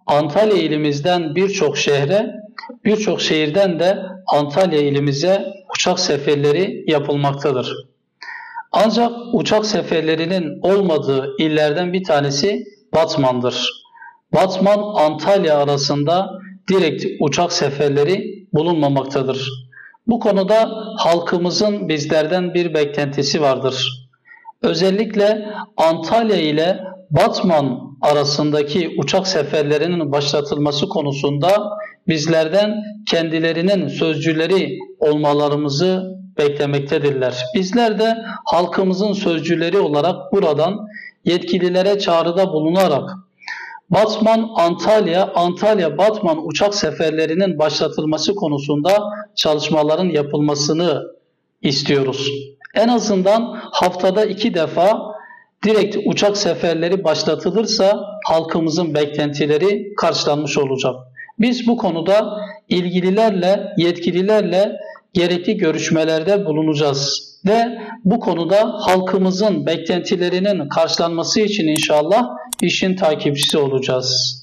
Antalya ilimizden birçok şehre, birçok şehirden de Antalya ilimize uçak seferleri yapılmaktadır. Ancak uçak seferlerinin olmadığı illerden bir tanesi Batman'dır. Batman-Antalya arasında direkt uçak seferleri bulunmamaktadır. Bu konuda halkımızın bizlerden bir beklentisi vardır. Özellikle Antalya ile Batman arasındaki uçak seferlerinin başlatılması konusunda bizlerden kendilerinin sözcüleri olmalarımızı beklemektedirler. Bizler de halkımızın sözcüleri olarak buradan yetkililere çağrıda bulunarak Batman-Antalya, Antalya-Batman uçak seferlerinin başlatılması konusunda çalışmaların yapılmasını istiyoruz. En azından haftada 2 defa direkt uçak seferleri başlatılırsa halkımızın beklentileri karşılanmış olacak. Biz bu konuda ilgililerle, yetkililerle gerekli görüşmelerde bulunacağız ve bu konuda halkımızın beklentilerinin karşılanması için inşallah işin takipçisi olacağız.